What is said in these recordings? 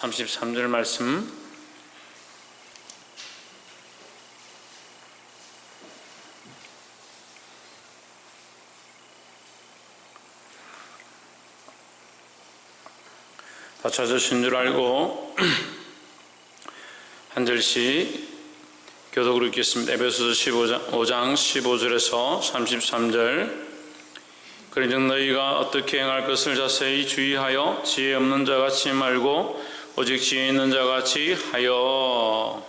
33절 말씀 다 찾으신 줄 알고 한 절씩 교독으로 읽겠습니다. 에베소서 5장 15절에서 33절. 그런즉 너희가 어떻게 행할 것을 자세히 주의하여 지혜 없는 자같이 말고 오직 지혜 있는 자같이 하여.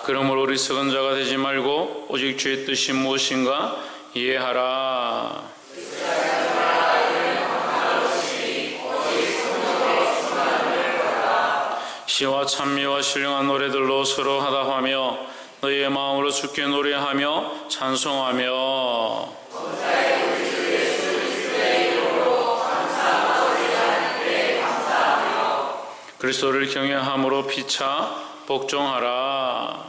그러므로 어리석은 자가 되지 말고 오직 주의 뜻이 무엇인가 이해하라. 시와 찬미와 신령한 노래들로 서로 하다하며 너희의 마음으로 주께 노래하며 찬송하며 그리스도를 경외함으로 피차 복종하라.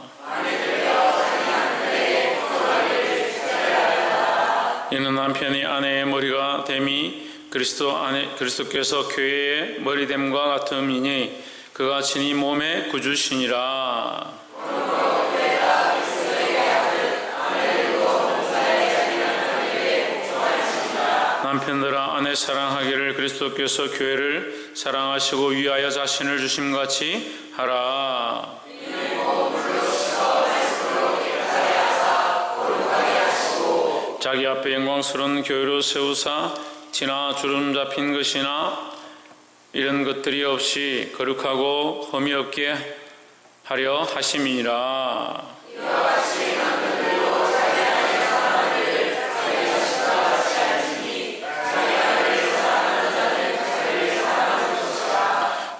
이는 남편이 아내의 머리가 됨이 그리스도께서 교회의 머리됨과 같음이니 그가 친히 몸의 구주시니라. 남편들아 아내 사랑하기를 그리스도께서 교회를 사랑하시고 위하여 자신을 주심같이 하라. 자기 앞에 영광스러운 교회로 세우사 티나 주름 잡힌 것이나 이런 것들이 없이 거룩하고 흠이 없게 하려 하심이니라.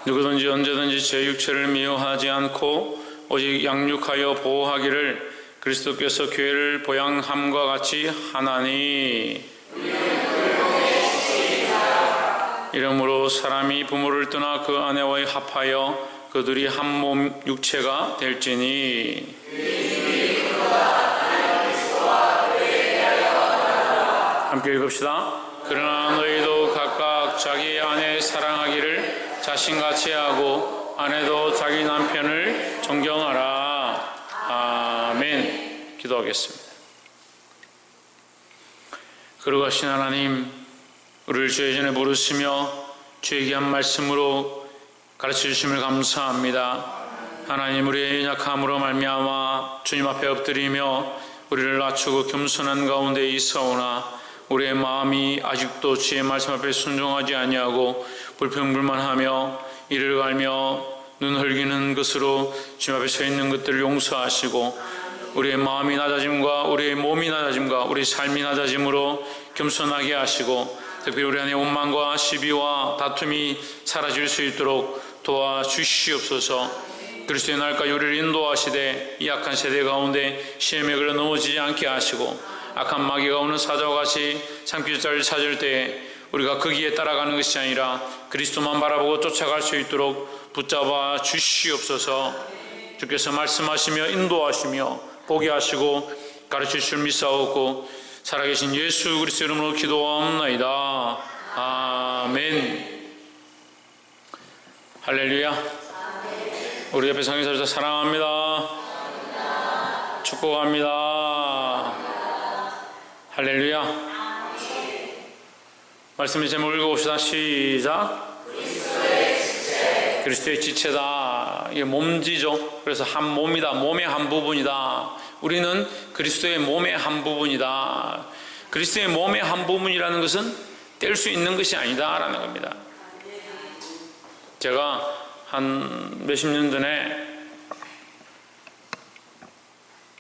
누구든지 언제든지 제 육체를 미워하지 않고 오직 양육하여 보호하기를 그리스도께서 교회를 보양함과 같이 하나니. 이러므로 사람이 부모를 떠나 그 아내와의 합하여 그들이 한 몸 육체가 될지니. 함께 읽읍시다. 그러나 너희도 각각 자기 아내 사랑하기를 자신같이 하고 아내도 자기 남편을 존경하라. 아멘. 기도하겠습니다. 거룩하신 하나님, 우리를 주의 전에 부르시며 주의 귀한 말씀으로 가르쳐 주심을 감사합니다. 하나님, 우리의 약함으로 말미암아 주님 앞에 엎드리며 우리를 낮추고 겸손한 가운데 있사오나 우리의 마음이 아직도 주의 말씀 앞에 순종하지 아니하고 불평불만하며 이를 갈며 눈 흘기는 것으로 주님 앞에 서 있는 것들을 용서하시고 우리의 마음이 낮아짐과 우리의 몸이 낮아짐과 우리 삶이 낮아짐으로 겸손하게 하시고 특별히 우리 안에 원망과 시비와 다툼이 사라질 수 있도록 도와주시옵소서. 그리스도의 날까지 우리를 인도하시되 이 악한 세대 가운데 시험에 걸려 넘어지지 않게 하시고 악한 마귀가 오는 사자와 같이 산기자를 찾을 때에 우리가 거기에 따라가는 것이 아니라 그리스도만 바라보고 쫓아갈 수 있도록 붙잡아 주시옵소서. 주께서 말씀하시며 인도하시며 보게 하시고 가르칠 줄 믿사옵고 살아계신 예수 그리스도 이름으로 기도하옵나이다. 아멘. 할렐루야. 우리 옆에 상인사를 사랑합니다. 축복합니다. 할렐루야. 말씀의 제목 읽어봅시다. 시작. 그리스도의 지체다. 이게 몸지죠. 그래서 한 몸이다. 몸의 한 부분이다. 우리는 그리스도의 몸의 한 부분이다. 그리스도의 몸의 한 부분이라는 것은 뗄 수 있는 것이 아니다라는 겁니다. 제가 한 몇십 년 전에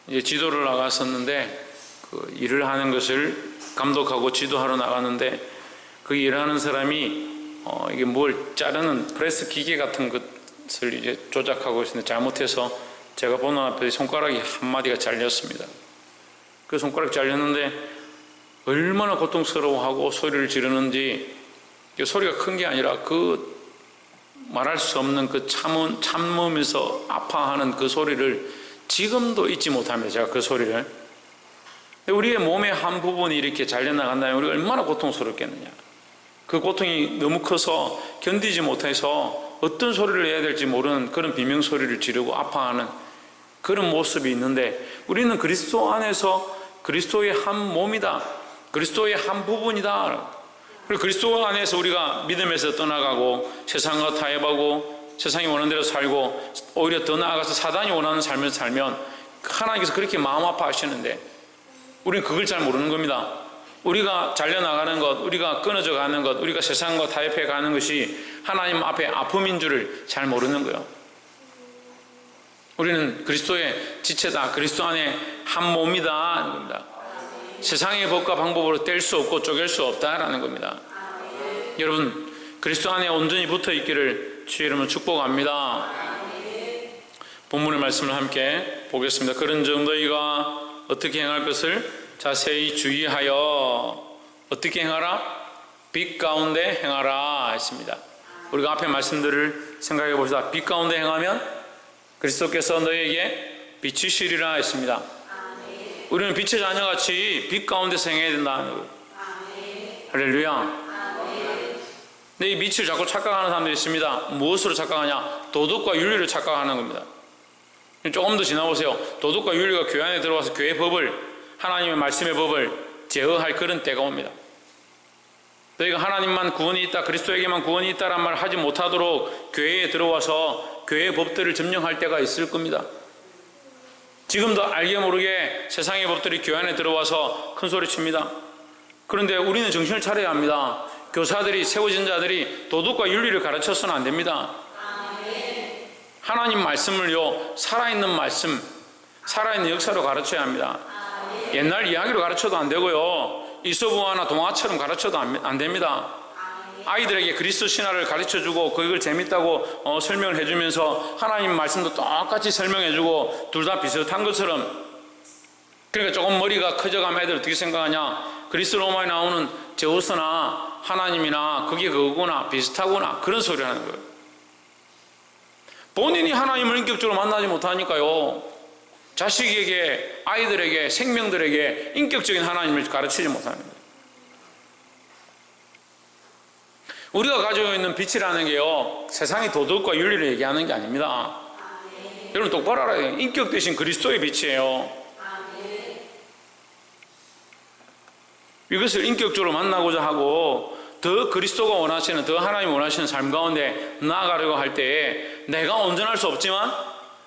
이제 지도를 나갔었는데 그 일을 하는 것을 감독하고 지도하러 나갔는데 그 일하는 사람이 이게 뭘 자르는 프레스 기계 같은 것을 이제 조작하고 있는데 잘못해서 제가 보는 앞에 손가락이 한 마디가 잘렸습니다. 그 손가락 잘렸는데 얼마나 고통스러워하고 소리를 지르는지, 소리가 큰 게 아니라 그 말할 수 없는 그 참으면서 아파하는 그 소리를 지금도 잊지 못합니다. 제가 그 소리를. 우리의 몸의 한 부분이 이렇게 잘려나간다면 우리가 얼마나 고통스럽겠느냐. 그 고통이 너무 커서 견디지 못해서 어떤 소리를 해야 될지 모르는 그런 비명소리를 지르고 아파하는 그런 모습이 있는데, 우리는 그리스도 안에서 그리스도의 한 몸이다, 그리스도의 한 부분이다. 그리고 그리스도 안에서 우리가 믿음에서 떠나가고 세상과 타협하고 세상이 원하는 대로 살고 오히려 더 나아가서 사단이 원하는 삶을 살면 하나님께서 그렇게 마음 아파하시는데, 우리는 그걸 잘 모르는 겁니다. 우리가 잘려나가는 것, 우리가 끊어져 가는 것, 우리가 세상과 타협해 가는 것이 하나님 앞에 아픔인 줄을 잘 모르는 거예요. 우리는 그리스도의 지체다, 그리스도 안에 한 몸이다 하는 겁니다. 세상의 법과 방법으로 뗄 수 없고 쪼갤 수 없다라는 겁니다. 여러분, 그리스도 안에 온전히 붙어 있기를 주의 이름으로 축복합니다. 본문의 말씀을 함께 보겠습니다. 그런 즉 너희가 어떻게 행할 것을 자세히 주의하여 어떻게 행하라? 빛 가운데 행하라 했습니다. 우리가 앞에 말씀들을 생각해 봅시다. 빛 가운데 행하면 그리스도께서 너희에게 비추시리라 했습니다. 우리는 빛의 자녀같이 빛 가운데서 행해야 된다는 거예요. 할렐루야. 근데 이 빛을 자꾸 착각하는 사람들이 있습니다. 무엇으로 착각하냐? 도덕과 윤리를 착각하는 겁니다. 조금 더 지나보세요. 도덕과 윤리가 교회 안에 들어와서 교회 법을, 하나님의 말씀의 법을 제어할 그런 때가 옵니다. 너희가 하나님만 구원이 있다, 그리스도에게만 구원이 있다란 말을 하지 못하도록 교회에 들어와서 교회의 법들을 점령할 때가 있을 겁니다. 지금도 알게 모르게 세상의 법들이 교회 안에 들어와서 큰 소리 칩니다. 그런데 우리는 정신을 차려야 합니다. 교사들이, 세워진 자들이 도덕과 윤리를 가르쳐서는 안 됩니다. 하나님 말씀을요, 살아있는 말씀, 살아있는 역사로 가르쳐야 합니다. 옛날 이야기로 가르쳐도 안 되고요, 이소부화나 동화처럼 가르쳐도 안 됩니다. 아이들에게 그리스도 신화를 가르쳐주고 그걸 재밌다고 설명을 해주면서 하나님 말씀도 똑같이 설명해주고 둘 다 비슷한 것처럼, 그러니까 조금 머리가 커져가면 애들 어떻게 생각하냐? 그리스 로마에 나오는 제우스나 하나님이나 그게 그거구나, 비슷하구나, 그런 소리를 하는 거예요. 본인이 하나님을 인격적으로 만나지 못하니까요, 자식에게, 아이들에게, 생명들에게 인격적인 하나님을 가르치지 못하는 거예요. 우리가 가지고 있는 빛이라는 게요, 세상의 도덕과 윤리를 얘기하는 게 아닙니다. 여러분 똑바로 알아야 돼요. 인격 대신 그리스도의 빛이에요. 이것을 인격적으로 만나고자 하고 더 그리스도가 원하시는, 더 하나님이 원하시는 삶 가운데 나아가려고 할 때에 내가 온전할 수 없지만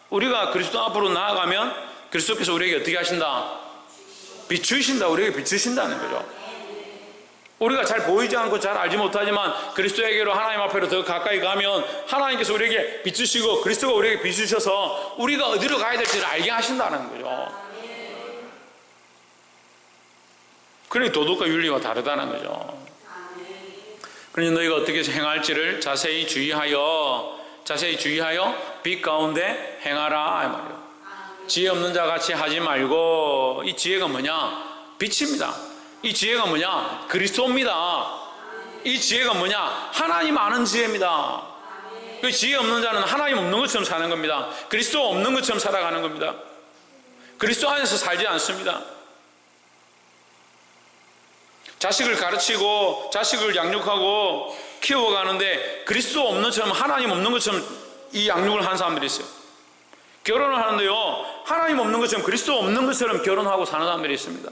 우리가 그리스도 앞으로 나아가면 그리스도께서 우리에게 어떻게 하신다? 비추신다. 우리에게 비추신다는 거죠. 우리가 잘 보이지 않고 잘 알지 못하지만 그리스도에게로, 하나님 앞으로 더 가까이 가면 하나님께서 우리에게 비추시고 그리스도가 우리에게 비추셔서 우리가 어디로 가야 될지를 알게 하신다는 거죠. 그러니 도덕과 윤리와 다르다는 거죠. 그러니 너희가 어떻게 행할지를 자세히 주의하여 빛 가운데 행하라 이 말이에요. 지혜 없는 자 같이 하지 말고, 이 지혜가 뭐냐? 빛입니다. 이 지혜가 뭐냐? 그리스도입니다. 이 지혜가 뭐냐? 하나님 아는 지혜입니다. 그 지혜 없는 자는 하나님 없는 것처럼 사는 겁니다. 그리스도 없는 것처럼 살아가는 겁니다. 그리스도 안에서 살지 않습니다. 자식을 가르치고 자식을 양육하고 키워가는데 그리스도 없는 것처럼, 하나님 없는 것처럼 이 양육을 하는 사람들이 있어요. 결혼을 하는데요, 하나님 없는 것처럼, 그리스도 없는 것처럼 결혼하고 사는 사람들이 있습니다.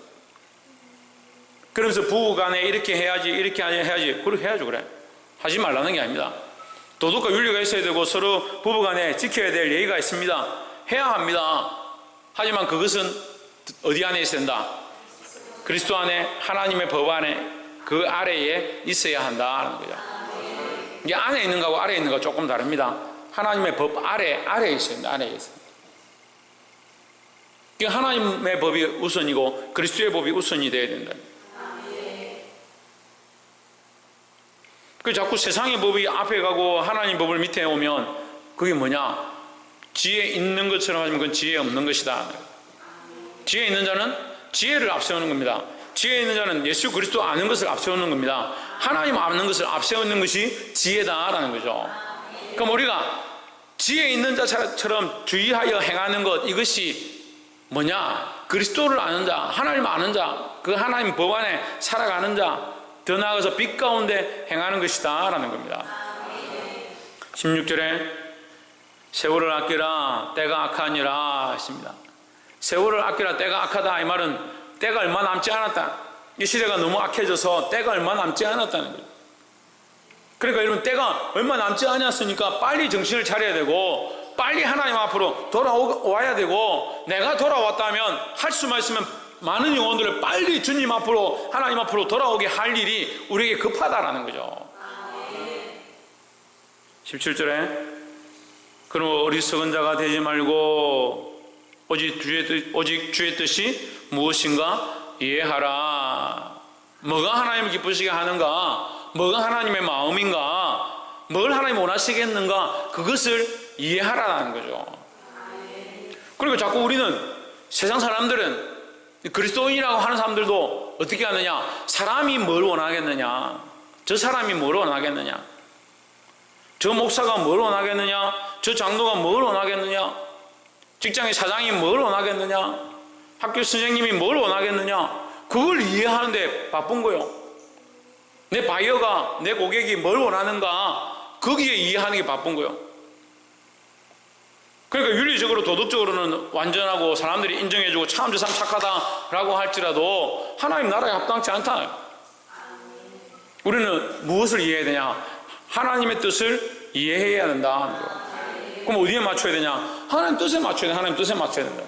그러면서 부부간에 이렇게 해야지, 이렇게 해야지, 그렇게 해야죠. 그래, 하지 말라는 게 아닙니다. 도덕과 윤리가 있어야 되고 서로 부부간에 지켜야 될 예의가 있습니다. 해야 합니다. 하지만 그것은 어디 안에 있어야 된다? 그리스도 안에, 하나님의 법 안에, 그 아래에 있어야 한다는 거죠. 이게 안에 있는 거하고 아래에 있는 거가 조금 다릅니다. 하나님의 법 아래에 있어야 된다. 아래에 있어요. 하나님의 법이 우선이고 그리스도의 법이 우선이 되어야 된다. 그 자꾸 세상의 법이 앞에 가고 하나님 법을 밑에 오면 그게 뭐냐? 지혜 있는 것처럼 하지만 그건 지혜 없는 것이다. 지혜 있는 자는 지혜를 앞세우는 겁니다. 지혜 있는 자는 예수 그리스도 아는 것을 앞세우는 겁니다. 하나님 아는 것을 앞세우는 것이 지혜다라는 거죠. 그럼 우리가 지혜 있는 자처럼 주의하여 행하는 것, 이것이 뭐냐? 그리스도를 아는 자, 하나님 아는 자, 그 하나님 법 안에 살아가는 자, 더 나아가서 빛 가운데 행하는 것이다 라는 겁니다. 16절에 세월을 아끼라 때가 악하니라 했습니다. 세월을 아끼라 때가 악하다, 이 말은 때가 얼마 남지 않았다, 이 시대가 너무 악해져서 때가 얼마 남지 않았다는 거예요. 그러니까 여러분, 때가 얼마 남지 않았으니까 빨리 정신을 차려야 되고 빨리 하나님 앞으로 돌아와야 되고, 내가 돌아왔다면 할 수만 있으면 많은 영혼들을 빨리 주님 앞으로, 하나님 앞으로 돌아오게 할 일이 우리에게 급하다라는 거죠. 17절에 그럼 어리석은 자가 되지 말고 오직 주의 뜻이 무엇인가 이해하라. 뭐가 하나님을 기쁘시게 하는가, 뭐가 하나님의 마음인가, 뭘 하나님 원하시겠는가, 그것을 이해하라는 거죠. 그러니까 자꾸 우리는, 세상 사람들은, 그리스도인이라고 하는 사람들도 어떻게 하느냐, 사람이 뭘 원하겠느냐, 저 사람이 뭘 원하겠느냐, 저 목사가 뭘 원하겠느냐, 저 장로가 뭘 원하겠느냐, 직장의 사장이 뭘 원하겠느냐, 학교 선생님이 뭘 원하겠느냐, 그걸 이해하는데 바쁜 거요. 내 바이어가, 내 고객이 뭘 원하는가, 거기에 이해하는 게 바쁜 거요. 그러니까 윤리적으로, 도덕적으로는 완전하고 사람들이 인정해주고 참 저 사람 착하다라고 할지라도 하나님 나라에 합당치 않다. 우리는 무엇을 이해해야 되냐, 하나님의 뜻을 이해해야 된다. 그럼 어디에 맞춰야 되냐, 하나님 뜻에 맞춰야 돼. 하나님 뜻에 맞춰야 된다.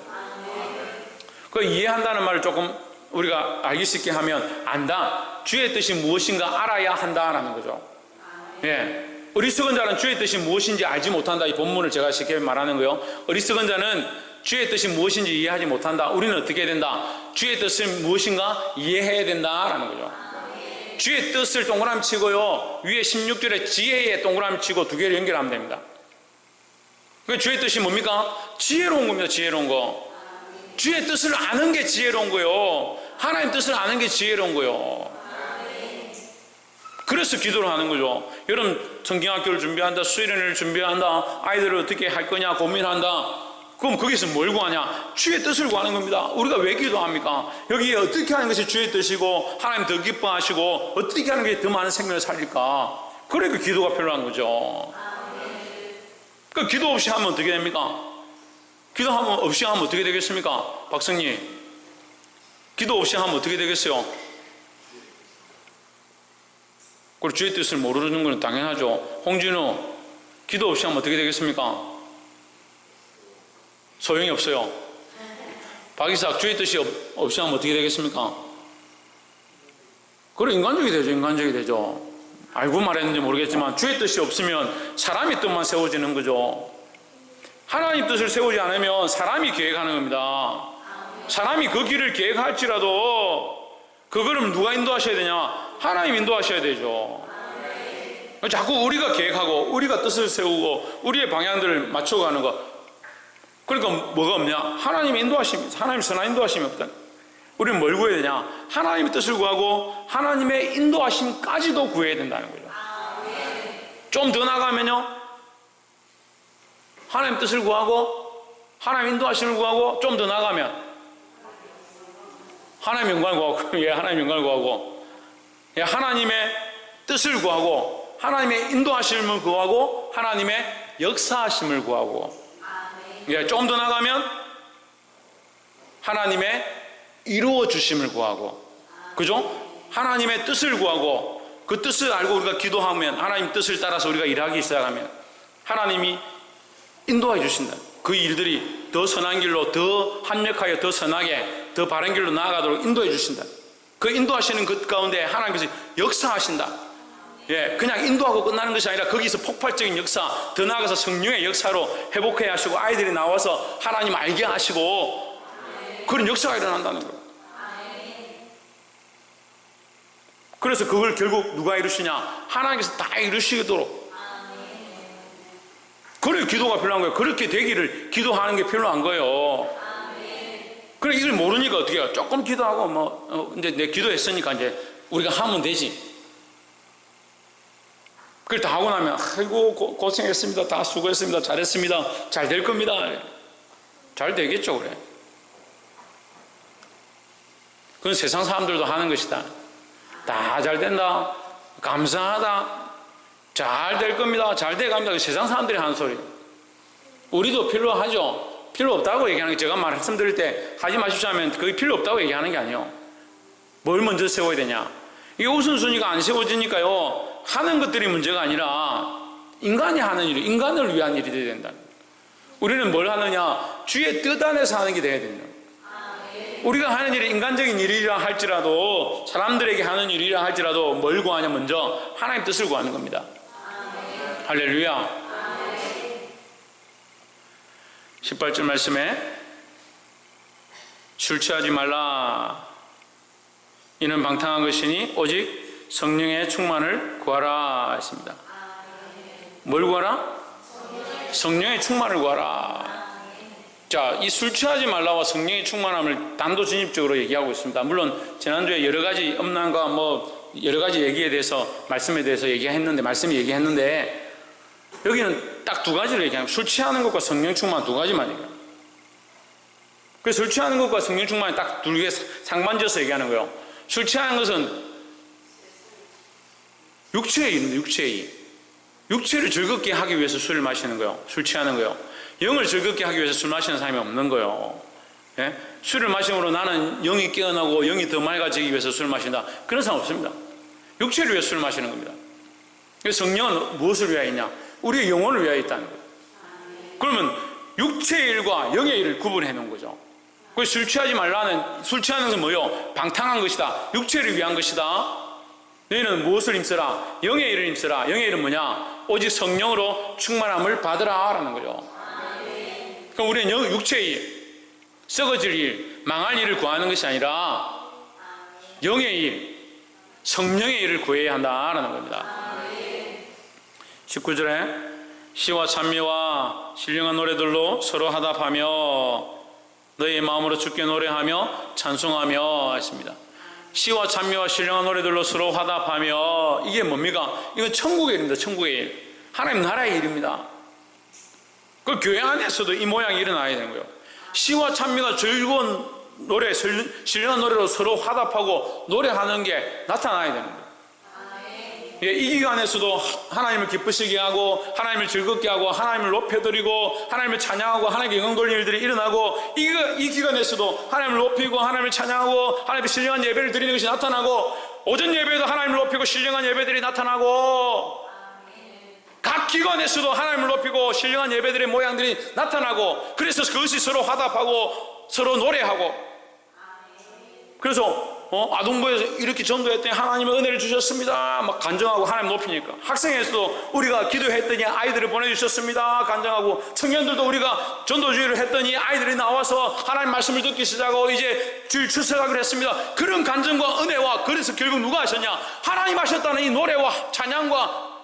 그 이해한다는 말을 조금 우리가 알기 쉽게 하면, 안다, 주의 뜻이 무엇인가 알아야 한다라는 거죠. 예. 어리석은 자는 주의 뜻이 무엇인지 알지 못한다. 이 본문을 제가 쉽게 말하는 거요. 어리석은 자는 주의 뜻이 무엇인지 이해하지 못한다. 우리는 어떻게 해야 된다? 주의 뜻을 무엇인가 이해해야 된다라는 거죠. 주의 뜻을 동그라미 치고요, 위에 16절에 지혜에 동그라미 치고 두 개를 연결하면 됩니다. 그 주의 뜻이 뭡니까? 지혜로운 겁니다. 지혜로운 거. 주의 뜻을 아는 게 지혜로운 거요. 하나님 뜻을 아는 게 지혜로운 거요. 그래서 기도를 하는 거죠. 여러분, 성경학교를 준비한다, 수련회를 준비한다, 아이들을 어떻게 할 거냐 고민한다. 그럼 거기서 뭘 구하냐? 주의 뜻을 구하는 겁니다. 우리가 왜 기도합니까? 여기에 어떻게 하는 것이 주의 뜻이고 하나님 더 기뻐하시고 어떻게 하는 게 더 많은 생명을 살릴까? 그러니까 기도가 필요한 거죠. 그 기도 없이 하면 어떻게 됩니까? 기도 없이 하면 어떻게 되겠습니까? 박성님, 기도 없이 하면 어떻게 되겠어요? 그리고 주의 뜻을 모르는 건 당연하죠. 홍진우, 기도 없이 하면 어떻게 되겠습니까? 소용이 없어요. 박이삭, 주의 뜻이 없이 하면 어떻게 되겠습니까? 그래, 인간적이 되죠. 인간적이 되죠. 알고 말했는지 모르겠지만 주의 뜻이 없으면 사람의 뜻만 세워지는 거죠. 하나님 뜻을 세우지 않으면 사람이 계획하는 겁니다. 사람이 그 길을 계획할지라도 그거를 누가 인도하셔야 되냐? 하나님 인도하셔야 되죠. 자꾸 우리가 계획하고 우리가 뜻을 세우고 우리의 방향들을 맞춰가는 것, 그러니까 뭐가 없냐? 하나님의 인도하심이, 하나님 선한 인도하심이 없다. 우리는 뭘 구해야 되냐? 하나님의 뜻을 구하고 하나님의 인도하심까지도 구해야 된다는 거죠. 좀 더 나가면요, 하나님 뜻을 구하고 하나님 인도하심을 구하고, 좀 더 나가면 하나님 영광을 구하고, 예, 하나님 영광을 구하고, 예, 하나님의 뜻을 구하고 하나님의 인도하심을 구하고 하나님의 역사하심을 구하고, 예, 좀 더 나가면 하나님의 이루어 주심을 구하고, 그죠? 하나님의 뜻을 구하고, 그 뜻을 알고 우리가 기도하면, 하나님 뜻을 따라서 우리가 일하기 시작하면 하나님이 인도해 주신다. 그 일들이 더 선한 길로, 더 합력하여 더 선하게, 더 바른 길로 나아가도록 인도해 주신다. 그 인도하시는 것 가운데 하나님께서 역사하신다. 예, 그냥 인도하고 끝나는 것이 아니라 거기서 폭발적인 역사, 더 나아가서 성령의 역사로 회복해 하시고 아이들이 나와서 하나님 알게 하시고 그런 역사가 일어난다는 거예요. 그래서 그걸 결국 누가 이루시냐? 하나님께서 다 이루시도록. 그래 기도가 필요한 거예요. 그렇게 되기를 기도하는 게 필요한 거예요. 그래 이걸 모르니까 어떻게 해요? 조금 기도하고 이제 내 기도했으니까 이제 우리가 하면 되지. 그걸 다 하고 나면 아이고 고생했습니다. 다 수고했습니다. 잘했습니다. 잘 될 겁니다. 잘 되겠죠, 그래. 그건 세상 사람들도 하는 것이다. 다 잘 된다. 감사하다. 잘 될 겁니다. 잘 돼 갑니다. 세상 사람들이 하는 소리. 우리도 필요하죠. 필요 없다고 얘기하는 게, 제가 말씀드릴 때 하지 마십시오 하면 그게 필요 없다고 얘기하는 게 아니에요. 뭘 먼저 세워야 되냐. 이게 우선순위가 안 세워지니까요, 하는 것들이 문제가 아니라 인간이 하는 일, 인간을 위한 일이 되어야 된다. 우리는 뭘 하느냐? 주의 뜻 안에서 하는 게 돼야 된다. 우리가 하는 일이 인간적인 일이라 할지라도, 사람들에게 하는 일이라 할지라도 뭘 구하냐? 먼저 하나님 뜻을 구하는 겁니다. 할렐루야. 18절 말씀에 술 취하지 말라. 이는 방탕한 것이니 오직 성령의 충만을 구하라 했습니다. 뭘 구하라? 성령의 충만을 구하라. 자, 이 술 취하지 말라와 성령의 충만함을 단도직입적으로 얘기하고 있습니다. 물론 지난주에 여러 가지 음란과 여러 가지 얘기에 대해서, 말씀에 대해서 말씀이 얘기했는데, 여기는 딱 두 가지를 얘기합니다. 술 취하는 것과 성령 충만 두 가지만 얘기합니다. 그래서 술 취하는 것과 성령 충만이 딱 두 개 상반지어서 얘기하는 거예요. 술 취하는 것은 육체의 일입니다. 육체의 일. 육체를 즐겁게 하기 위해서 술을 마시는 거예요. 술 취하는 거예요. 영을 즐겁게 하기 위해서 술 마시는 사람이 없는 거예요. 예? 술을 마심으로 나는 영이 깨어나고 영이 더 맑아지기 위해서 술을 마신다. 그런 사람 없습니다. 육체를 위해서 술을 마시는 겁니다. 그래서 성령은 무엇을 위하여 있냐? 우리의 영혼을 위하여 있다는 거예요. 그러면 육체의 일과 영의 일을 구분해 놓은 거죠. 그래서 술 취하지 말라는, 술 취하는 것은 뭐요? 방탕한 것이다. 육체를 위한 것이다. 너희는 무엇을 힘쓰라? 영의 일을 힘쓰라. 영의 일은 뭐냐? 오직 성령으로 충만함을 받으라 라는 거죠. 그러니까 우리는 육체의 일, 썩어질 일, 망할 일을 구하는 것이 아니라 영의 일, 성령의 일을 구해야 한다라는 겁니다. 19절에 시와 찬미와 신령한 노래들로 서로 화답하며 너희의 마음으로 주께 노래하며 찬송하며 했습니다. 시와 찬미와 신령한 노래들로 서로 화답하며, 이게 뭡니까? 이건 천국의 일입니다. 천국의 일. 하나님 나라의 일입니다. 그 교회 안에서도 이 모양이 일어나야 되는 거예요. 시와 찬미가 즐거운 노래, 신령한 노래로 서로 화답하고 노래하는 게 나타나야 되는 거예요. 이 기간에서도 하나님을 기쁘시게 하고, 하나님을 즐겁게 하고, 하나님을 높여드리고, 하나님을 찬양하고, 하나님께 영광 돌리는 일들이 일어나고, 이 기간에서도 하나님을 높이고, 하나님을 찬양하고, 하나님의 신령한 예배를 드리는 것이 나타나고, 오전 예배에도 하나님을 높이고 신령한 예배들이 나타나고, 각 기관에서도 하나님을 높이고 신령한 예배들의 모양들이 나타나고, 그래서 그것이 서로 화답하고 서로 노래하고, 그래서 아동부에서 이렇게 전도했더니 하나님의 은혜를 주셨습니다 막 간증하고 하나님 높이니까, 학생에서도 우리가 기도했더니 아이들을 보내주셨습니다 간증하고, 청년들도 우리가 전도주의를 했더니 아이들이 나와서 하나님 말씀을 듣기 시작하고 이제 주일 출석하기로 했습니다. 그런 간증과 은혜와, 그래서 결국 누가 하셨냐? 하나님 하셨다는 이 노래와 찬양과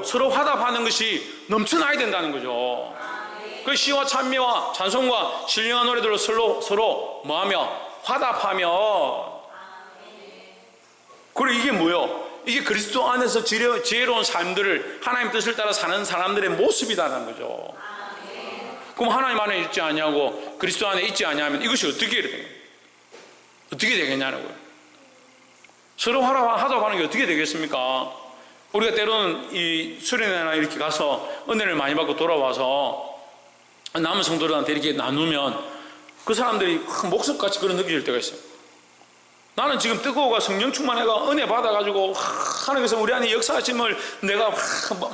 서로 화답하는 것이 넘쳐나야 된다는 거죠. 그 시와 찬미와 찬송과 신령한 노래들로 서로 뭐하며? 화답하며. 그리고 이게 뭐요? 이게 그리스도 안에서 지혜로운 삶들을, 하나님 뜻을 따라 사는 사람들의 모습이다라는 거죠. 그럼 하나님 안에 있지 않냐고, 그리스도 안에 있지 않냐면 이것이 어떻게 되겠냐는 거예요. 서로 화답하는 게 어떻게 되겠습니까? 우리가 때로는 이 수련회나 이렇게 가서 은혜를 많이 받고 돌아와서 남은 성도들한테 이렇게 나누면 그 사람들이 목석같이 그런 느껴질 때가 있어요. 나는 지금 뜨거워가 성령 충만해가 은혜 받아가지고 하나님께서 우리 안에 역사하심을 내가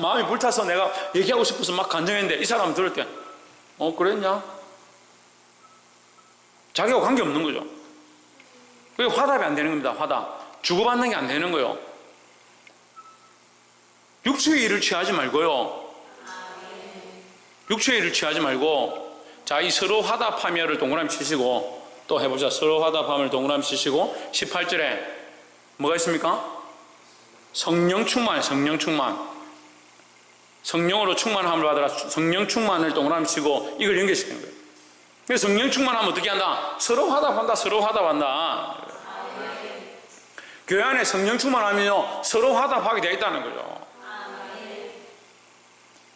마음이 불타서 내가 얘기하고 싶어서 막 간증했는데, 이 사람 들을 때 그랬냐? 자기하고 관계없는 거죠. 그게 화답이 안 되는 겁니다. 화답. 주고받는 게 안 되는 거예요. 육체의 일을 취하지 말고요. 육체의 일을 취하지 말고, 자, 이 서로 화답하며를 동그라미 치시고, 또 해보자. 서로 화답함을 동그라미 치시고, 18절에 뭐가 있습니까? 성령 충만, 성령 충만. 성령으로 충만함을 받으라. 성령 충만을 동그라미 치고 이걸 연결시키는 거예요. 그래서 성령 충만하면 어떻게 한다? 서로 화답한다. 서로 화답한다. 교회 안에 성령 충만하면요, 서로 화답하게 되어 있다는 거죠.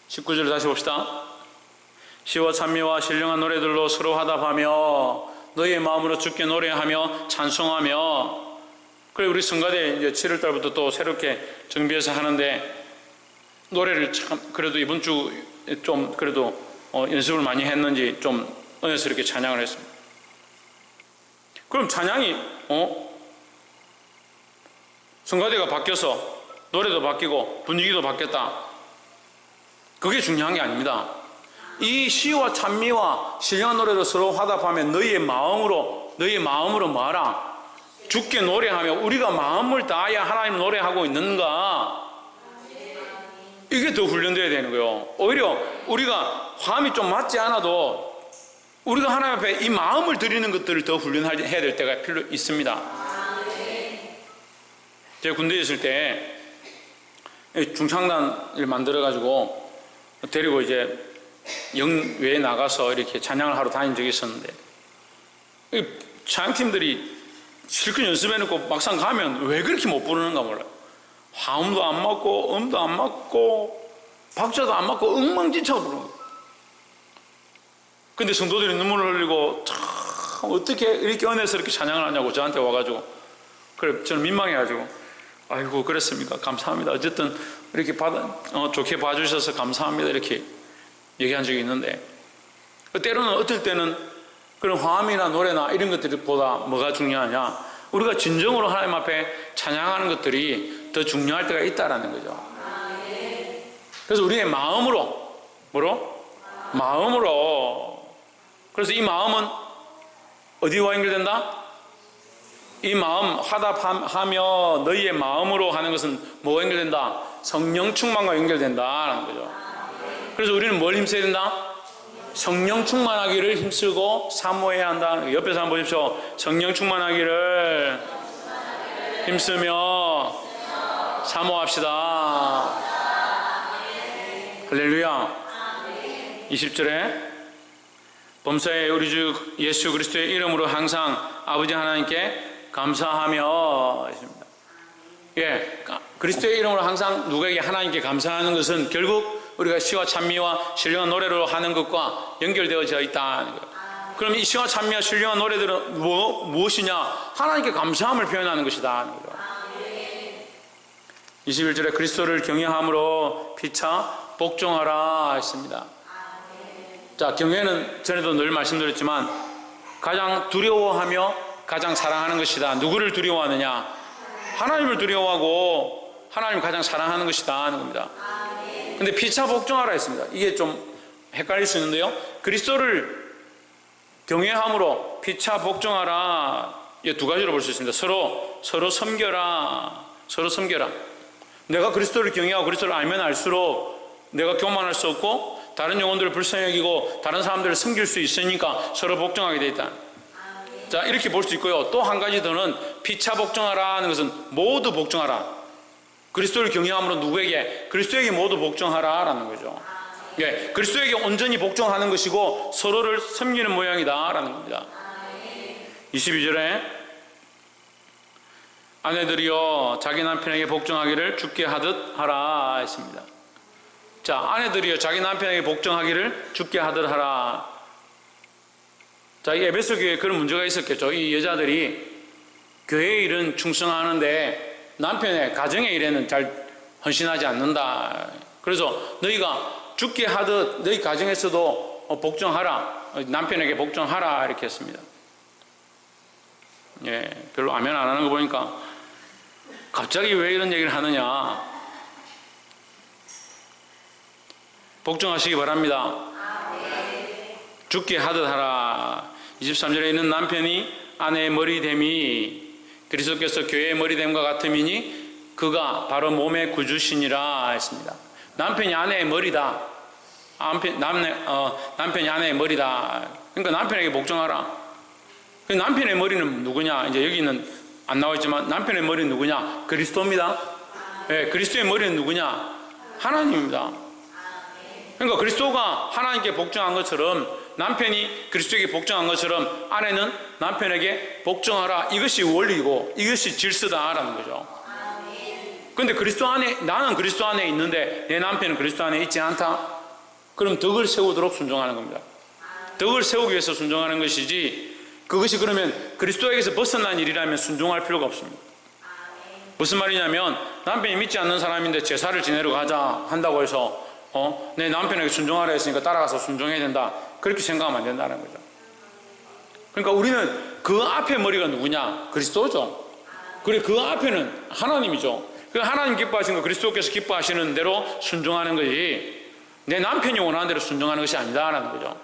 19절 다시 봅시다. 시와 찬미와 신령한 노래들로 서로 화답하며 너희의 마음으로 주께 노래하며 찬송하며. 그래 우리 성가대 이제 7월 달부터 또 새롭게 정비해서 하는데 노래를 참 그래도 이번 주 좀 그래도 연습을 많이 했는지 좀 은혜스럽게 찬양을 했습니다. 그럼 찬양이 성가대가 바뀌어서 노래도 바뀌고 분위기도 바뀌었다. 그게 중요한 게 아닙니다. 이 시와 찬미와 신령한 노래로 서로 화답하면 너희의 마음으로 뭐하라? 주께 노래하며. 우리가 마음을 다하여 하나님 노래하고 있는가? 이게 더 훈련돼야 되는 거예요. 오히려 우리가 화음이 좀 맞지 않아도 우리가 하나님 앞에 이 마음을 드리는 것들을 더 훈련해야 될 때가 필요 있습니다. 제가 군대에 있을 때 중창단을 만들어가지고 데리고 이제 영외에 나가서 이렇게 찬양을 하러 다닌 적이 있었는데 찬양팀들이 실컷 연습해놓고 막상 가면 왜 그렇게 못 부르는가 몰라요. 화음도 안 맞고 음도 안 맞고 박자도 안 맞고 엉망진창 부르는 거예요. 근데 성도들이 눈물을 흘리고 참 어떻게 이렇게 은혜스럽게 찬양을 하냐고 저한테 와가지고 그래 저는 민망해가지고 아이고 그랬습니까? 감사합니다. 어쨌든 이렇게 좋게 봐주셔서 감사합니다. 이렇게 얘기한 적이 있는데 때로는 어떨 때는 그런 화음이나 노래나 이런 것들보다 뭐가 중요하냐? 우리가 진정으로 하나님 앞에 찬양하는 것들이 더 중요할 때가 있다라는 거죠. 그래서 우리의 마음으로 마음으로. 그래서 이 마음은 어디와 연결된다? 이 마음 화답하며 너희의 마음으로 하는 것은 뭐와 연결된다? 성령 충만과 연결된다라는 거죠. 그래서 우리는 뭘 힘써야 된다? 성령 충만하기를 힘쓰고 사모해야 한다. 옆에서 한번 보십시오. 성령 충만하기를 힘쓰며 사모합시다. 할렐루야. 20절에 범사에 우리 주 예수 그리스도의 이름으로 항상 아버지 하나님께 감사하며 있습니다. 예, 그리스도의 이름으로 항상 누구에게 하나님께 감사하는 것은 결국 우리가 시와 찬미와 신령한 노래로 하는 것과 연결되어져 있다는 거예요. 그럼 이 시와 찬미와 신령한 노래들은 무엇이냐? 하나님께 감사함을 표현하는 것이다. 21절에 그리스도를 경외함으로 피차 복종하라 했습니다. 자, 경외는 전에도 늘 말씀드렸지만 가장 두려워하며 가장 사랑하는 것이다. 누구를 두려워하느냐? 하나님을 두려워하고 하나님을 가장 사랑하는 것이다 하는 겁니다. 근데 피차 복종하라 했습니다. 이게 좀 헷갈릴 수 있는데요. 그리스도를 경외함으로 피차 복종하라. 이 두 가지로 볼 수 있습니다. 서로 섬겨라. 서로 섬겨라. 내가 그리스도를 경외하고 그리스도를 알면 알수록 내가 교만할 수 없고 다른 영혼들을 불쌍히 여기고 다른 사람들을 섬길 수 있으니까 서로 복종하게 돼 있다. 자, 이렇게 볼 수 있고요. 또 한 가지 더는 피차 복종하라 하는 것은 모두 복종하라. 그리스도를 경외함으로 누구에게? 그리스도에게 모두 복종하라라는 거죠. 예, 그리스도에게 온전히 복종하는 것이고 서로를 섬기는 모양이다라는 겁니다. 22절에 아내들이여 자기 남편에게 복종하기를 주께 하듯 하라 했습니다. 자, 아내들이여 자기 남편에게 복종하기를 주께 하듯 하라. 자, 이 에베소 교회에 그런 문제가 있었겠죠. 이 여자들이 교회의 일은 충성하는데 남편의 가정의 일에는 잘 헌신하지 않는다. 그래서 너희가 주께 하듯 너희 가정에서도 복종하라. 남편에게 복종하라 이렇게 했습니다. 예, 별로 아멘 안 하는 거 보니까 갑자기 왜 이런 얘기를 하느냐. 복종하시기 바랍니다. 주께 하듯 하라. 23절에 있는 남편이 아내의 머리됨이 그리스도께서 교회의 머리됨과 같음이니 그가 바로 몸의 구주시니라 했습니다. 남편이 아내의 머리다. 남편이 아내의 머리다. 그러니까 남편에게 복종하라. 남편의 머리는 누구냐? 이제 여기는 안 나와 있지만 남편의 머리는 누구냐? 그리스도입니다. 네, 그리스도의 머리는 누구냐? 하나님입니다. 그러니까 그리스도가 하나님께 복종한 것처럼 남편이 그리스도에게 복종한 것처럼 아내는 남편에게 복종하라. 이것이 원리고 이것이 질서다라는 거죠. 그런데 그리스도 안에, 나는 그리스도 안에 있는데 내 남편은 그리스도 안에 있지 않다? 그럼 덕을 세우도록 순종하는 겁니다. 덕을 세우기 위해서 순종하는 것이지 그것이 그러면 그리스도에게서 벗어난 일이라면 순종할 필요가 없습니다. 무슨 말이냐면 남편이 믿지 않는 사람인데 제사를 지내러 가자 한다고 해서 내 남편에게 순종하라 했으니까 따라가서 순종해야 된다, 그렇게 생각하면 안 된다는 거죠. 그러니까 우리는 그 앞에 머리가 누구냐? 그리스도죠. 그래, 그 앞에는 하나님이죠. 그 하나님 기뻐하시는 거, 그리스도께서 기뻐하시는 대로 순종하는 거지, 내 남편이 원하는 대로 순종하는 것이 아니다라는 거죠.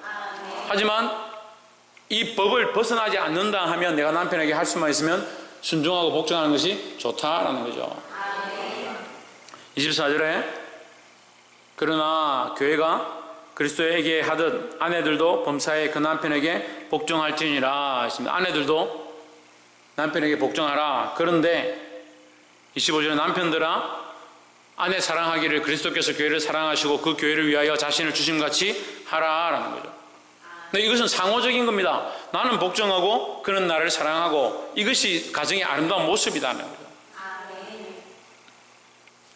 하지만 이 법을 벗어나지 않는다 하면 내가 남편에게 할 수만 있으면 순종하고 복종하는 것이 좋다라는 거죠. 24절에 그러나 교회가 그리스도에게 하듯 아내들도 범사에 그 남편에게 복종할지니라 했습니다. 아내들도 남편에게 복종하라. 그런데 25절에 남편들아 아내 사랑하기를 그리스도께서 교회를 사랑하시고 그 교회를 위하여 자신을 주심같이 하라라는 거죠. 근데 이것은 상호적인 겁니다. 나는 복종하고 그는 나를 사랑하고, 이것이 가정의 아름다운 모습이라는 거죠.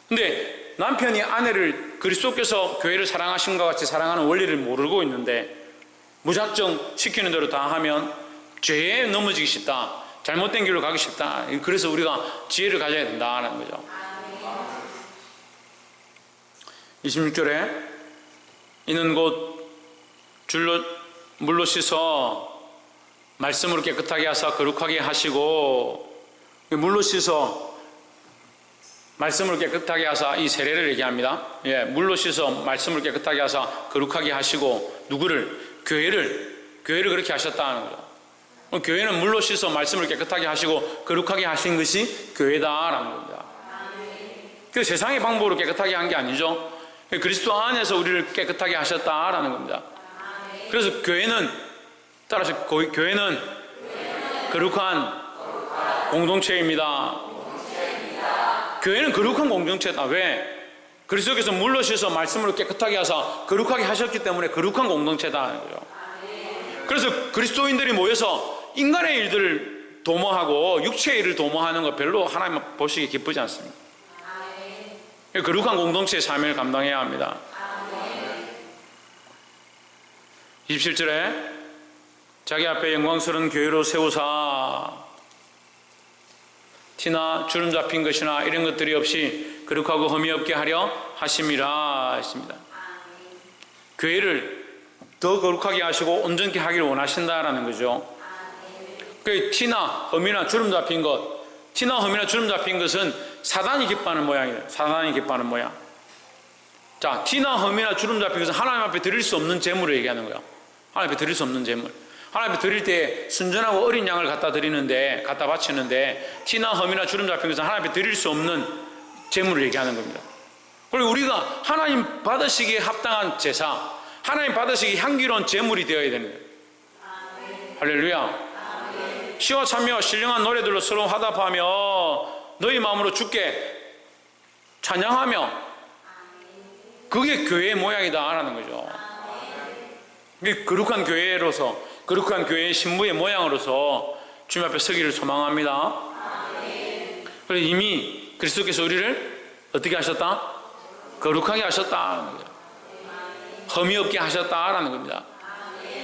근데 남편이 아내를 그리스도께서 교회를 사랑하신 것 같이 사랑하는 원리를 모르고 있는데 무작정 시키는 대로 다 하면 죄에 넘어지기 쉽다, 잘못된 길로 가기 쉽다. 그래서 우리가 지혜를 가져야 된다는 거죠. 26절에 이는 곧 물로 씻어 말씀으로 깨끗하게 하사 거룩하게 하시고, 물로 씻어 말씀을 깨끗하게 하사, 이 세례를 얘기합니다. 물로 씻어 말씀을 깨끗하게 하사 거룩하게 하시고, 누구를? 교회를 그렇게 하셨다는 거죠. 교회는 물로 씻어 말씀을 깨끗하게 하시고 거룩하게 하신 것이 교회다라는 겁니다. 그 세상의 방법으로 깨끗하게 한 게 아니죠. 그리스도 안에서 우리를 깨끗하게 하셨다라는 겁니다. 그래서 교회는, 따라서 교회는 거룩한 공동체입니다. 교회는 거룩한 공동체다. 왜? 그리스도께서 물로 씻어 말씀으로 깨끗하게 하사 거룩하게 하셨기 때문에 거룩한 공동체다는 거죠. 그래서 그리스도인들이 모여서 인간의 일들을 도모하고 육체의 일을 도모하는 거 별로 하나님 보시기에 기쁘지 않습니다. 거룩한 공동체의 삶을 감당해야 합니다. 27절에 자기 앞에 영광스러운 교회로 세우사 티나 주름 잡힌 것이나 이런 것들이 없이 거룩하고 흠이 없게 하려 하심이라 했습니다. 교회를 더 거룩하게 하시고 온전케 하기를 원하신다라는 거죠. 그 티나 흠이나 주름 잡힌 것, 티나 흠이나 주름 잡힌 것은 사단이 기뻐하는 모양이에요. 사단이 기뻐하는 모양. 자, 티나 흠이나 주름 잡힌 것은 하나님 앞에 드릴 수 없는 재물을 얘기하는 거예요. 하나님 앞에 드릴 수 없는 재물. 하나님 앞에 드릴 때 순전하고 어린 양을 갖다 바치는데 티나 흠이나 주름 잡힌 것은 하나님 앞에 드릴 수 없는 재물을 얘기하는 겁니다. 그리고 우리가 하나님 받으시기에 합당한 제사, 하나님 받으시기에 향기로운 재물이 되어야 되는 거예요. 할렐루야. 시와 찬미와 신령한 노래들로 서로 화답하며 너희 마음으로 주께 찬양하며, 그게 교회의 모양이다라는 거죠. 그게 거룩한 교회로서, 거룩한 교회의 신부의 모양으로서 주님 앞에 서기를 소망합니다. 그래서 이미 그리스도께서 우리를 어떻게 하셨다? 거룩하게 하셨다. 흠이 없게 하셨다라는 겁니다.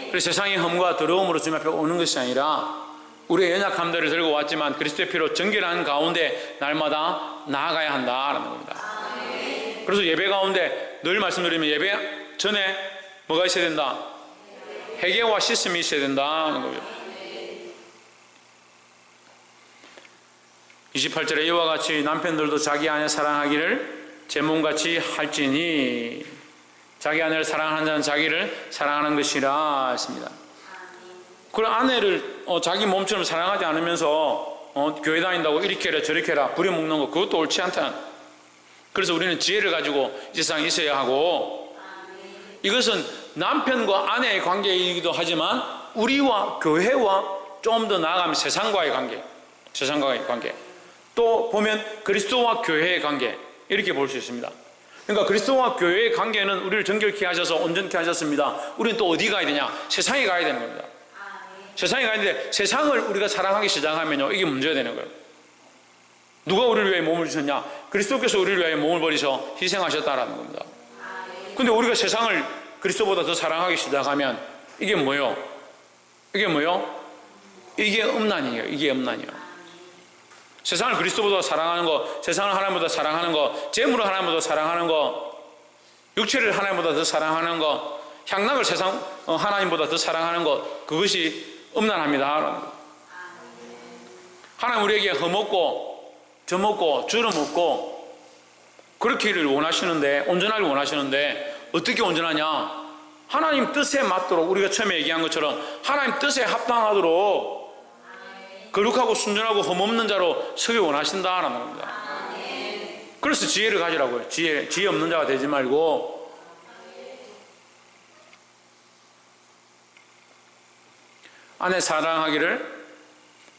그래서 세상의 흠과 더러움으로 주님 앞에 오는 것이 아니라 우리의 연약함들을 들고 왔지만 그리스도의 피로 정결한 가운데 날마다 나아가야 한다라는 겁니다. 그래서 예배 가운데 늘 말씀드리면 예배 전에 뭐가 있어야 된다? 회개와 씻음이 있어야 된다는 거죠. 28절에 이와 같이 남편들도 자기 아내 사랑하기를 제 몸같이 할지니, 자기 아내를 사랑하는 자는 자기를 사랑하는 것이라 했습니다. 그런 아내를 자기 몸처럼 사랑하지 않으면서 교회 다닌다고 이렇게 해라 저렇게 해라 부려먹는 거, 그것도 옳지 않다. 그래서 우리는 지혜를 가지고 이 세상에 있어야 하고, 이것은 남편과 아내의 관계이기도 하지만 우리와 교회와 좀 더 나아가면 세상과의 관계, 또 보면 그리스도와 교회의 관계, 이렇게 볼 수 있습니다. 그러니까 그리스도와 교회의 관계는 우리를 정결케 하셔서 온전케 하셨습니다. 우리는 또 어디 가야 되냐? 세상에 가야 되는 겁니다. 세상에 가야 되는데 세상을 우리가 사랑하기 시작하면요, 이게 문제가 되는 거예요. 누가 우리를 위해 몸을 주셨냐? 그리스도께서 우리를 위해 몸을 버리셔 희생하셨다라는 겁니다. 근데 우리가 세상을 그리스도보다 더 사랑하기 시작하면 이게 뭐요? 이게 음란이에요. 이게 음란이에요. 세상을 그리스도보다 사랑하는 거, 세상을 하나님보다 사랑하는 거, 재물을 하나님보다 사랑하는 거, 육체를 하나님보다 더 사랑하는 거, 향락을 하나님보다 더 사랑하는 것, 그것이 음란합니다. 하나님 우리에게 허먹고 저먹고 줄어먹고 그렇기를 원하시는데, 온전하길 원하시는데 어떻게 온전하냐? 하나님 뜻에 맞도록, 우리가 처음에 얘기한 것처럼 하나님 뜻에 합당하도록 거룩하고 순전하고 흠없는 자로 서기 원하신다라는 겁니다. 그래서 지혜를 가지라고요. 지혜 없는 자가 되지 말고. 아내 사랑하기를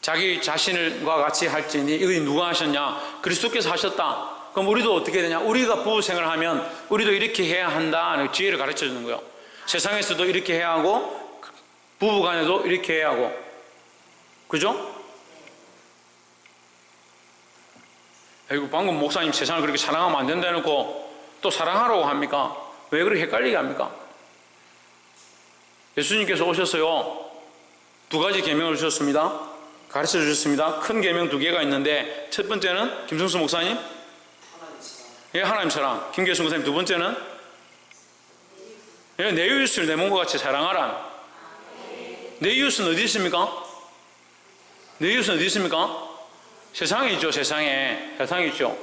자기 자신과 같이 할지니, 이거 누가 하셨냐? 그리스도께서 하셨다. 그럼 우리도 어떻게 되냐? 우리가 부부 생활을 하면 우리도 이렇게 해야 한다. 지혜를 가르쳐 주는 거예요. 세상에서도 이렇게 해야 하고 부부 간에도 이렇게 해야 하고. 그죠? 아이고, 방금 목사님 세상을 그렇게 사랑하면 안 된다 해놓고 또 사랑하라고 합니까? 왜 그렇게 헷갈리게 합니까? 예수님께서 오셨어요. 2가지 계명을 주셨습니다. 가르쳐 주셨습니다. 큰 계명 2개가 있는데, 첫 번째는 김성수 목사님, 예, 하나님 사랑. 김계수 목사님, 2번째는 예, 내 이웃을 내 몸과 같이 사랑하라. 내 이웃은 어디 있습니까? 내 이웃은 어디 있습니까? 세상에 있죠. 세상에 있죠.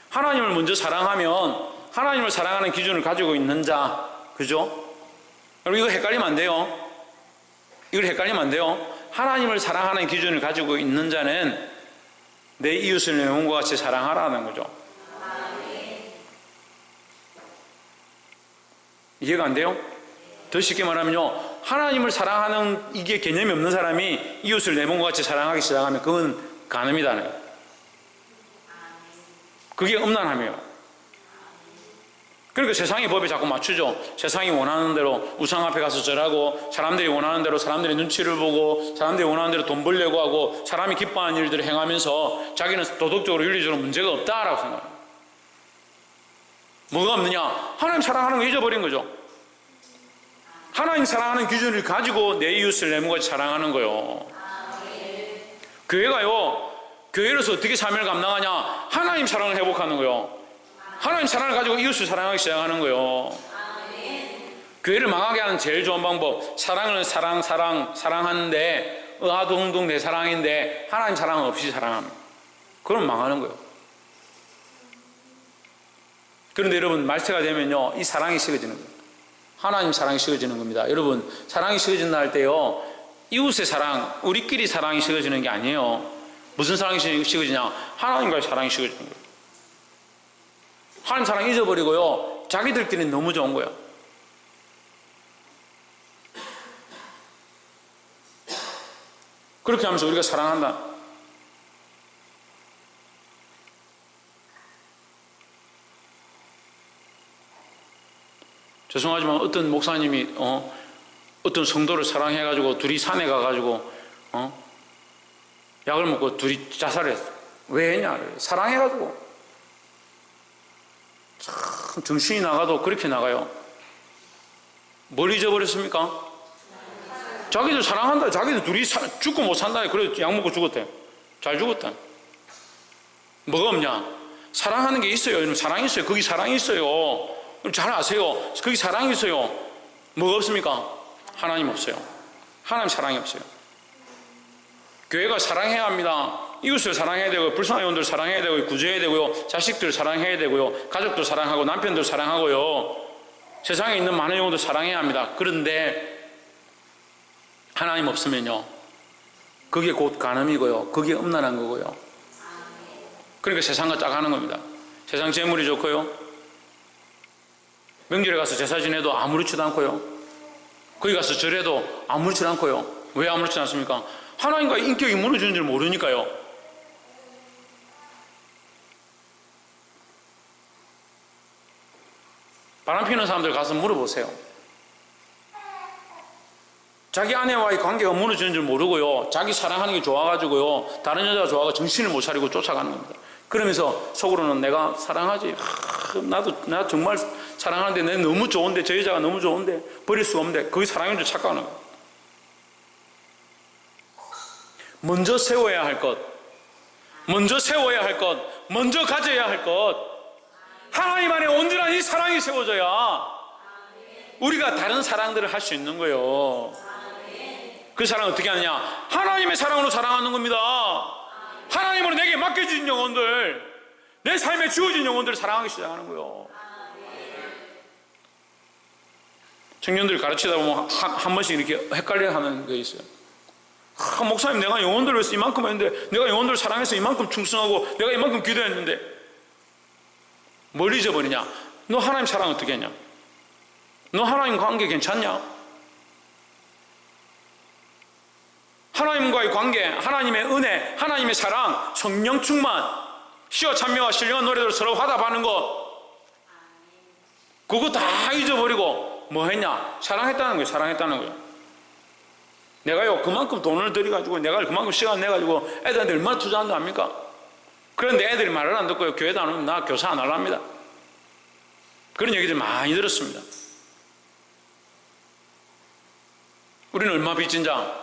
하나님을 먼저 사랑하면 하나님을 사랑하는 기준을 가지고 있는 자, 그죠? 여러분, 이거 헷갈리면 안 돼요. 이걸 헷갈리면 안 돼요. 하나님을 사랑하는 기준을 가지고 있는 자는 내 이웃을 내 몸과 같이 사랑하라는 거죠. 이해가 안 돼요? 더 쉽게 말하면요, 하나님을 사랑하는 이게 개념이 없는 사람이 이웃을 내 몸과 같이 사랑하기 시작하면 그건 간음이다. 그게 음란함이에요. 그러니까 세상의 법에 자꾸 맞추죠. 세상이 원하는 대로 우상 앞에 가서 절하고, 사람들이 원하는 대로 사람들의 눈치를 보고, 사람들이 원하는 대로 돈 벌려고 하고, 사람이 기뻐하는 일들을 행하면서 자기는 도덕적으로 윤리적으로 문제가 없다라고 생각합니다. 뭐가 없느냐? 하나님 사랑하는 거 잊어버린 거죠. 하나님 사랑하는 기준을 가지고 내 이웃을 내 몸같이 사랑하는 거예요. 교회가요, 교회로서 어떻게 삶을 감당하냐? 하나님 사랑을 회복하는 거예요. 하나님 사랑을 가지고 이웃을 사랑하기 시작하는 거예요. 교회를 망하게 하는 제일 좋은 방법, 사랑을 사랑하는데 의하동동 내 사랑인데 하나님 사랑 없이 사랑합니다. 그럼 망하는 거예요. 그런데 여러분, 말세가 되면요, 이 사랑이 식어지는 거예요. 하나님 사랑이 식어지는 겁니다. 여러분, 사랑이 식어진다 할 때요, 이웃의 사랑, 우리끼리 사랑이 식어지는 게 아니에요. 무슨 사랑이 식어지냐? 하나님과의 사랑이 식어지는 거예요. 하나님 사랑 잊어버리고요, 자기들끼리는 너무 좋은 거예요. 그렇게 하면서 우리가 사랑한다. 죄송하지만 어떤 목사님이 어떤 성도를 사랑해가지고 둘이 산에 가가지고 약을 먹고 둘이 자살했어. 왜 했냐? 사랑해가지고. 참 정신이 나가도 그렇게 나가요. 뭘 잊어버렸습니까? 자기들 사랑한다. 자기들 둘이 죽고 못 산다. 그래 약 먹고 죽었대. 잘 죽었다. 뭐가 없냐? 사랑하는 게 있어요. 여러분, 사랑이 있어요. 거기 사랑이 있어요. 잘 아세요. 거기 사랑이 있어요. 뭐가 없습니까? 하나님 없어요. 하나님 사랑이 없어요. 교회가 사랑해야 합니다. 이웃을 사랑해야 되고요, 불쌍한 영혼들 사랑해야 되고요, 구제해야 되고요, 자식들 사랑해야 되고요, 가족들 사랑하고 남편들 사랑하고요, 세상에 있는 많은 영혼들 사랑해야 합니다. 그런데 하나님 없으면요, 그게 곧 간음이고요, 그게 음란한 거고요. 그러니까 세상과 짝하는 겁니다. 세상 재물이 좋고요, 명절에 가서 제사 지내도 아무렇지도 않고요, 거기 가서 절해도 아무렇지도 않고요. 왜 아무렇지 않습니까? 하나님과의 인격이 무너지는 줄 모르니까요. 바람 피는 사람들 가서 물어보세요. 자기 아내와의 관계가 무너지는 줄 모르고요, 자기 사랑하는 게 좋아가지고요, 다른 여자가 좋아가 정신을 못 차리고 쫓아가는 겁니다. 그러면서 속으로는 내가 사랑하지, 나 정말 사랑하는데, 내 너무 좋은데, 저 여자가 너무 좋은데 버릴 수가 없는데, 그게 사랑인 줄 착각하는 거예요. 먼저 세워야 할 것, 먼저 세워야 할 것, 먼저 가져야 할 것, 하나님 안에 온전한 이 사랑이 세워져야 우리가 다른 사랑들을 할 수 있는 거예요. 그 사랑은 어떻게 하느냐? 하나님의 사랑으로 사랑하는 겁니다. 하나님으로 내게 맡겨진 영혼들, 내 삶에 주어진 영혼들을 사랑하기 시작하는 거예요. 청년들 가르치다 보면 한 번씩 이렇게 헷갈려 하는 게 있어요. 목사님, 내가 영혼들을 위해서 이만큼 했는데, 내가 영혼들을 사랑해서 이만큼 충성하고, 내가 이만큼 기도했는데, 뭘 잊어버리냐? 너 하나님 사랑 어떻게 했냐? 너 하나님 관계 괜찮냐? 하나님과의 관계, 하나님의 은혜, 하나님의 사랑, 성령 충만, 시와 찬미와 신령한 노래로 서로 화답하는 것, 그거 다 잊어버리고 뭐 했냐? 사랑했다는 거예요. 사랑했다는 거예요. 내가요 그만큼 돈을 들여가지고, 내가 그만큼 시간 내가지고 애들한테 얼마나 투자한다 합니까? 그런데 애들이 말을 안 듣고요, 교회도 안 오면 나 교사 안 하랍니다. 그런 얘기들 많이 들었습니다. 우리는 얼마 빚진 자?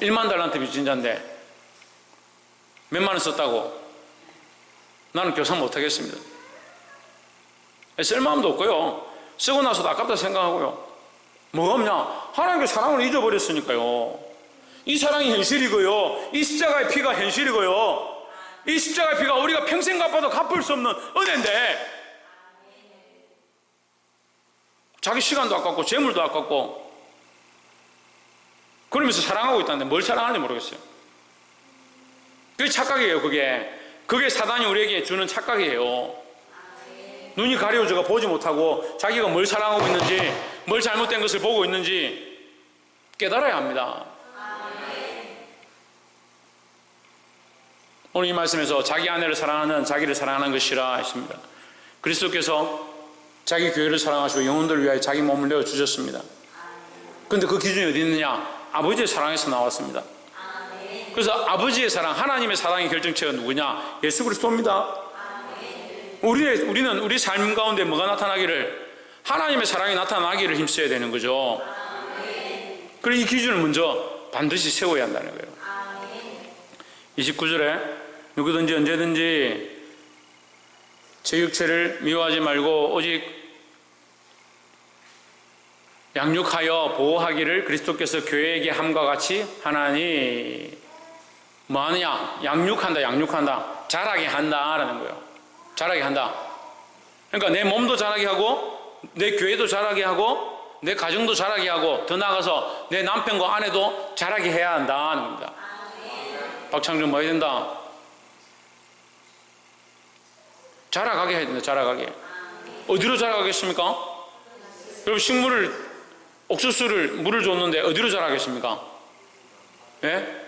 1만 달란트 빚진 자인데 몇만 원 썼다고? 나는 교사 못하겠습니다. 쓸마음도 없고요, 쓰고 나서도 아깝다 생각하고요. 뭐가 없냐? 하나님의 사랑을 잊어버렸으니까요. 이 사랑이 현실이고요, 이 십자가의 피가 현실이고요, 이 십자가의 피가 우리가 평생 갚아도 갚을 수 없는 은혜인데, 자기 시간도 아깝고 재물도 아깝고 그러면서 사랑하고 있다는데 뭘 사랑하는지 모르겠어요. 그게 착각이에요. 그게 사단이 우리에게 주는 착각이에요. 눈이 가려워져가 보지 못하고 자기가 뭘 사랑하고 있는지, 뭘 잘못된 것을 보고 있는지 깨달아야 합니다. 오늘 이 말씀에서 자기 아내를 사랑하는 자기를 사랑하는 것이라 했습니다. 그리스도께서 자기 교회를 사랑하시고 영혼들을 위하여 자기 몸을 내어주셨습니다. 그런데 그 기준이 어디 있느냐? 아버지의 사랑에서 나왔습니다. 그래서 아버지의 사랑, 하나님의 사랑의 결정체가 누구냐? 예수 그리스도입니다. 우리는 우리 삶 가운데 뭐가 나타나기를? 하나님의 사랑이 나타나기를 힘써야 되는 거죠. 그래서 이 기준을 먼저 반드시 세워야 한다는 거예요. 29절에 누구든지 언제든지 제 육체를 미워하지 말고 오직 양육하여 보호하기를 그리스도께서 교회에게 함과 같이 하나니. 뭐 하느냐? 양육한다. 자라게 한다라는 거예요. 자라게 한다. 그러니까 내 몸도 자라게 하고, 내 교회도 자라게 하고, 내 가정도 자라게 하고, 더 나아가서 내 남편과 아내도 자라게 해야 한다는 겁니다. 박창준 뭐 해야 된다? 자라가게 해야 된다. 자라가게. 어디로 자라가겠습니까? 여러분, 식물을, 옥수수를 물을 줬는데 어디로 자라겠습니까? 예?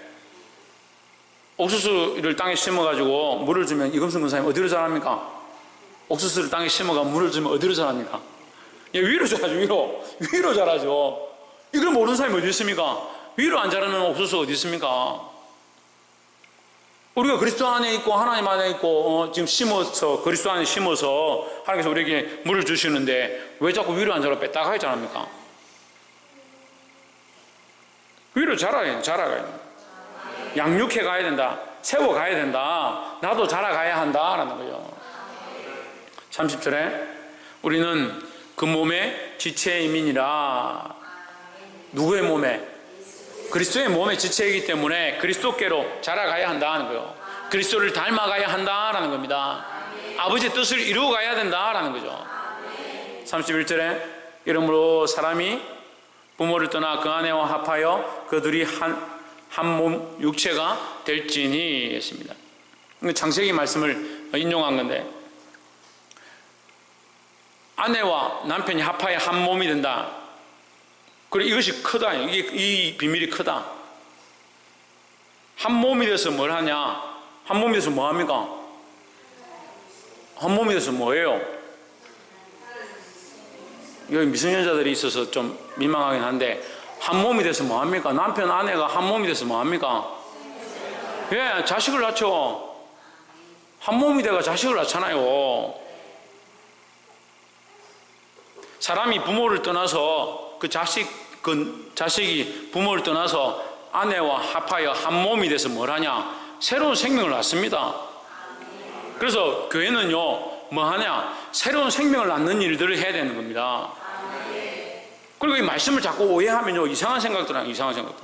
옥수수를 땅에 심어가지고 물을 주면 이금순 권사님 어디로 자랍니까? 옥수수를 땅에 심어가 물을 주면 어디로 자랍니까? 예, 위로 자라죠. 위로 자라죠. 이걸 모르는 사람이 어디 있습니까? 위로 안 자라는 옥수수가 어디 있습니까? 우리가 그리스도 안에 있고 하나님 안에 있고 지금 심어서, 그리스도 안에 심어서 하나님께서 우리에게 물을 주시는데 왜 자꾸 위로 안 자라 뺐다가 자랍니까? 위로 자라가야 돼. 양육해 가야 된다. 세워 가야 된다. 나도 자라가야 한다라는 거죠. 30절에 우리는 그 몸의 지체의 이민이라. 누구의 몸에? 그리스도의 몸의 지체이기 때문에 그리스도께로 자라가야 한다는 거예요. 그리스도를 닮아가야 한다라는 겁니다. 아버지의 뜻을 이루어 가야 된다라는 거죠. 31절에 이러므로 사람이 부모를 떠나 그 아내와 합하여 그들이 한 몸 육체가 될지니 했습니다. 창세기 말씀을 인용한 건데, 아내와 남편이 합하여 한 몸이 된다. 그리고 이것이 크다. 이 비밀이 크다. 한 몸이 돼서 뭘 하냐? 한 몸이 돼서 뭐 합니까? 한 몸이 돼서 뭐예요? 여기 미성년자들이 있어서 좀 민망하긴 한데, 한 몸이 돼서 뭐 합니까? 남편, 아내가 한 몸이 돼서 뭐 합니까? 예, 자식을 낳죠. 한 몸이 돼가 자식을 낳잖아요. 사람이 부모를 떠나서 그 자식이 부모를 떠나서 아내와 합하여 한 몸이 돼서 뭘 하냐? 새로운 생명을 낳습니다. 그래서 교회는요, 뭐 하냐? 새로운 생명을 낳는 일들을 해야 되는 겁니다. 그리고 이 말씀을 자꾸 오해하면요, 이상한 생각들 하는, 이상한 생각들.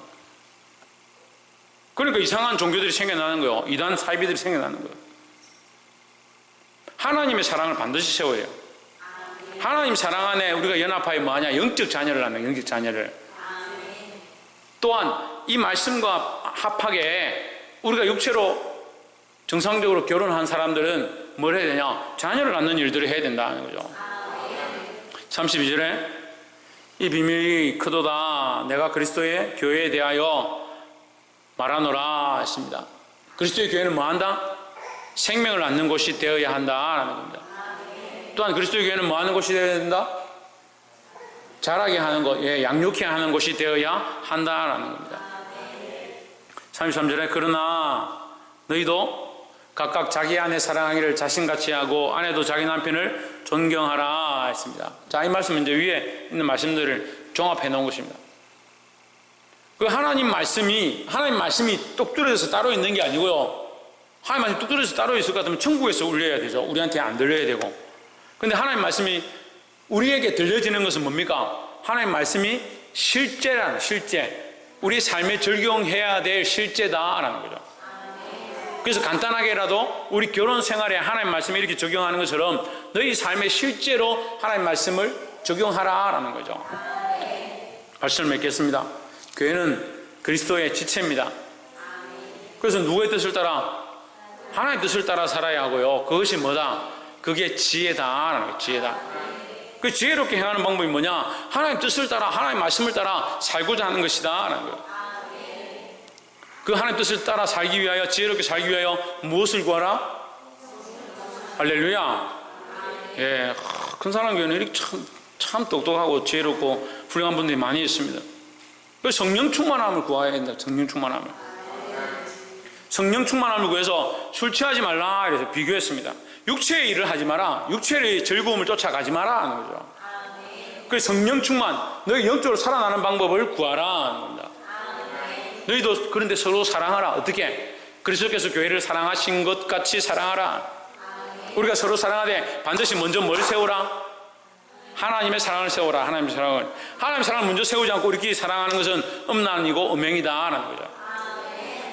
그러니까 이상한 종교들이 생겨나는 거예요. 이단 사이비들이 생겨나는 거예요. 하나님의 사랑을 반드시 세워야 해요. 하나님 사랑 안에 우리가 연합하여 뭐 하냐? 영적 자녀를 낳는, 영적 자녀를. 또한 이 말씀과 합하게 우리가 육체로 정상적으로 결혼한 사람들은 뭘 해야 되냐? 자녀를 낳는 일들을 해야 된다는 거죠. 32절에 이 비밀이 크도다 내가 그리스도의 교회에 대하여 말하노라 했습니다. 그리스도의 교회는 뭐 한다? 생명을 낳는 곳이 되어야 한다라는 겁니다. 또한 그리스도의 교회는 뭐 하는 곳이 되어야 된다? 자라게 하는 것, 양육해 하는 곳이 되어야 한다라는 겁니다. 33절에 그러나 너희도 각각 자기 아내 사랑하기를 자신같이 하고 아내도 자기 남편을 존경하라 했습니다. 자, 이 말씀은 이제 위에 있는 말씀들을 종합해 놓은 것입니다. 그 하나님 말씀이 똑 떨어져서 따로 있는 게 아니고요. 하나님 말씀이 똑 떨어져서 따로 있을 것 같으면 천국에서 울려야 되죠. 우리한테 안 들려야 되고. 근데 하나님 말씀이 우리에게 들려지는 것은 뭡니까? 하나님 말씀이 실제라는, 실제. 우리 삶에 적용해야 될 실제다라는 거죠. 그래서 간단하게라도 우리 결혼 생활에 하나님 말씀을 이렇게 적용하는 것처럼 너희 삶에 실제로 하나님 말씀을 적용하라라는 거죠. 말씀을 맺겠습니다. 교회는 그리스도의 지체입니다. 그래서 누구의 뜻을 따라? 하나님의 뜻을 따라 살아야 하고요. 그것이 뭐다? 그게 지혜다라는 거예요. 지혜다. 그 지혜롭게 행하는 방법이 뭐냐? 하나님 뜻을 따라, 하나님 말씀을 따라 살고자 하는 것이다라는 거예요. 그 하나님 뜻을 따라 살기 위하여, 지혜롭게 살기 위하여 무엇을 구하라? 할렐루야. 예, 큰 사랑 교회는 이렇게 참 똑똑하고 지혜롭고 훌륭한 분들이 많이 있습니다. 그 성령 충만함을 구해야 된다. 성령 충만함을. 성령 충만함을 구해서 술 취하지 말라 이래서 비교했습니다. 육체의 일을 하지 마라. 육체의 즐거움을 쫓아가지 마라 하는 거죠. 그래서 성령 충만, 너희 영적으로 살아나는 방법을 구하라 하는 겁니다. 너희도 그런데 서로 사랑하라. 어떻게? 그리스도께서 교회를 사랑하신 것 같이 사랑하라. 우리가 서로 사랑하되 반드시 먼저 뭘 세우라? 하나님의 사랑을 세우라. 하나님의 사랑을 먼저 세우지 않고 우리끼리 사랑하는 것은 음란이고 음행이다라는 거죠.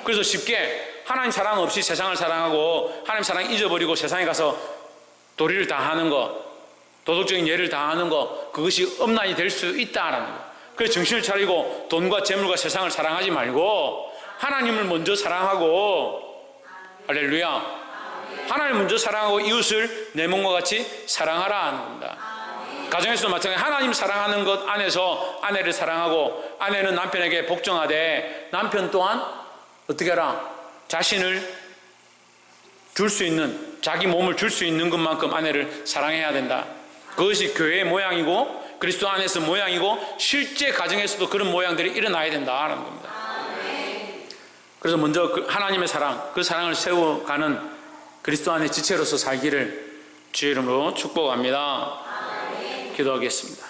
그래서 쉽게 하나님 사랑 없이 세상을 사랑하고 하나님 사랑 잊어버리고 세상에 가서 도리를 다하는 것, 도덕적인 예를 다하는 것, 그것이 음란이 될 수 있다라는 것. 그래서 정신을 차리고 돈과 재물과 세상을 사랑하지 말고 하나님을 먼저 사랑하고, 할렐루야, 하나님을 먼저 사랑하고 이웃을 내 몸과 같이 사랑하라 하는 겁니다. 가정에서도 마찬가지. 하나님 사랑하는 것 안에서 아내를 사랑하고 아내는 남편에게 복종하되 남편 또한 어떻게 하라? 자신을 줄 수 있는, 자기 몸을 줄 수 있는 것만큼 아내를 사랑해야 된다. 그것이 교회의 모양이고 그리스도 안에서 모양이고 실제 가정에서도 그런 모양들이 일어나야 된다라는 겁니다. 그래서 먼저 하나님의 사랑, 그 사랑을 세워가는 그리스도 안의 지체로서 살기를 주의 이름으로 축복합니다. 기도하겠습니다.